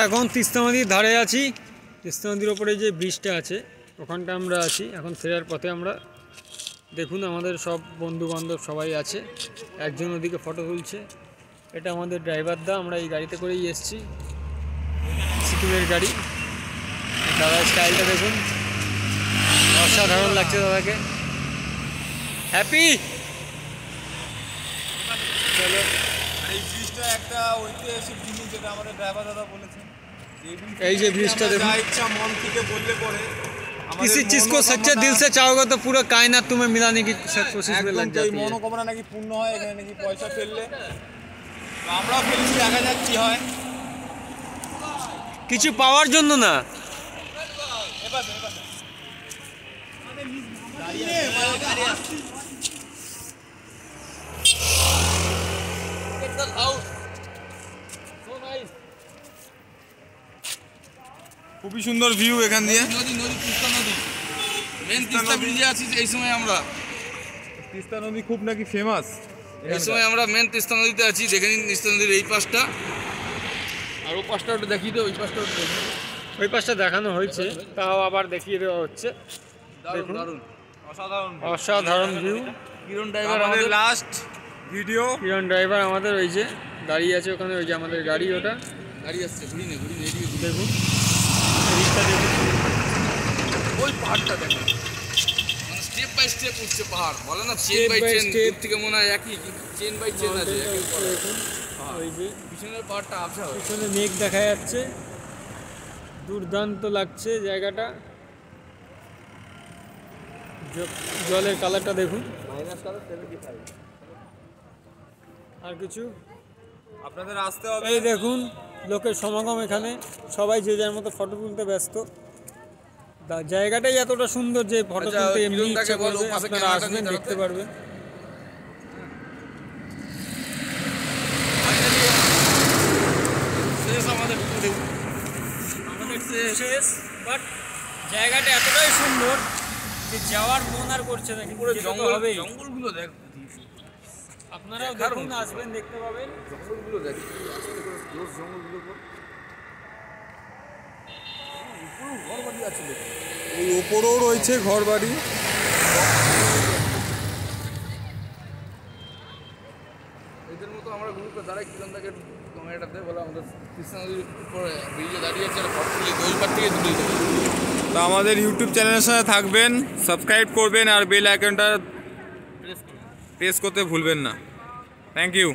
এখন তিস্তা নদীর ধারে আছি। তিস্তা নদীর ওপরে যে ব্রিজটা আছে ওখানটা আমরা আছি। এখন ফেরার পথে আমরা দেখুন আমাদের সব বন্ধু বান্ধব সবাই আছে। একজন ওদিকে ফটো তুলছে, এটা আমাদের ড্রাইভার দা। আমরা এই গাড়িতে করেই এসেছি, সিকিমের গাড়ি। দাদার স্টাইলটা দেখুন, অসাধারণ লাগছে দাদাকে। হ্যাপি। চলো, এই ব্রিজটা একটা ঐতিহাসিক জিনিস, যেটা আমাদের ড্রাইভার দাদা বলেছেন। এই যে ব্রিজটা দেখুন, যা ইচ্ছা মন থেকে বললে পরে किसी चीज को सच्चे दिल से चाहोगे तो पूरा कायनात तुम्हें मिलाने की कोशिश में लग जाती है। মনোকামনা নাকি পূর্ণ হয় এখানে, নাকি পয়সা ফেললে। আমরা ফেলছি, দেখা যাক কি হয়। কিছু পাওয়ার জন্য না। খুবই সুন্দর ভিউ এখান দিয়ে। নদী তিস্তা নদী, মেন তিস্তা ব্রিজে আছি এই সময় আমরা। তিস্তা নদী খুব নাকি ফেমাস। এই সময় আমরা মেন তিস্তা নদীতে আছি। দেখে নিন তিস্তা নদীর এই পাশটা, আর ওই পাশটা ওটা দেখিয়ে দেবো। ওই পাশটা ওটা দেখি, ওই পাশটা দেখানো হয়েছে, তাও আবার দেখিয়ে দেওয়া হচ্ছে। দারুণ দারুণ, অসাধারণ ভিউ। কিরণ ড্রাইভার আমাদের লাস্ট ভিডিও। কিরণ ড্রাইভার আমাদের ওই যে দাঁড়িয়ে আছে ওখানে, ওই যে আমাদের গাড়ি, ওটা গাড়ি আসছে। ঘুরিয়ে এদিকে দেখুন, এদিকটা দেখুন, ওই পাহাড়টা দেখুন, মানে স্টেপ বাই স্টেপ উঠছে পাহাড়। বলে না চেন বাই চেন, দূর থেকে মনে হয় একই, চেন বাই চেন আছে। দেখুন ওই যে পিছনের পাহাড়টা আবছা, পিছনে মেঘ দেখা যাচ্ছে। দুর্দান্ত লাগছে জায়গাটা। জলের কালারটা দেখুন, আর কিছু আপনাদের আসতে হবে। এই দেখুন লোকের সমাগম এখানে, সবাই যে যার মতো ফটো তুলতে ব্যস্ত। জায়গাটাই এতটা সুন্দর যে ফটো তুলতে এমনি ইচ্ছা করবে। আপনারা আসবেন, দেখতে পারবেন। আমাদের শেষ, বাট জায়গাটা এতটাই সুন্দর যে যাওয়ার মন আর করছে না। কিন্তু জঙ্গলগুলো দেখ, আপনারাও দেখুন, আসবেন, দেখতে পাবেন। জঙ্গলগুলো দেখ, জঙ্গলগুলো ঘর বাড়ি আছে। ওই ওপরেও রয়েছে ঘর বাড়ি। এদের মতো আমরা গ্রুপে দাঁড়াই কিরণদাকে ক্যামেরাটাতে বলে আমাদের কৃষ্ণা নদীর উপরে ব্রিজে দাঁড়িয়ে আছে, ফটো তুলে ওই পার থেকে তুলে দেবে। তো আমাদের ইউটিউব চ্যানেলের সাথে থাকবেন, সাবস্ক্রাইব করবেন আর বেল আইকনটা প্রেস করতে ভুলবেন না। Thank you.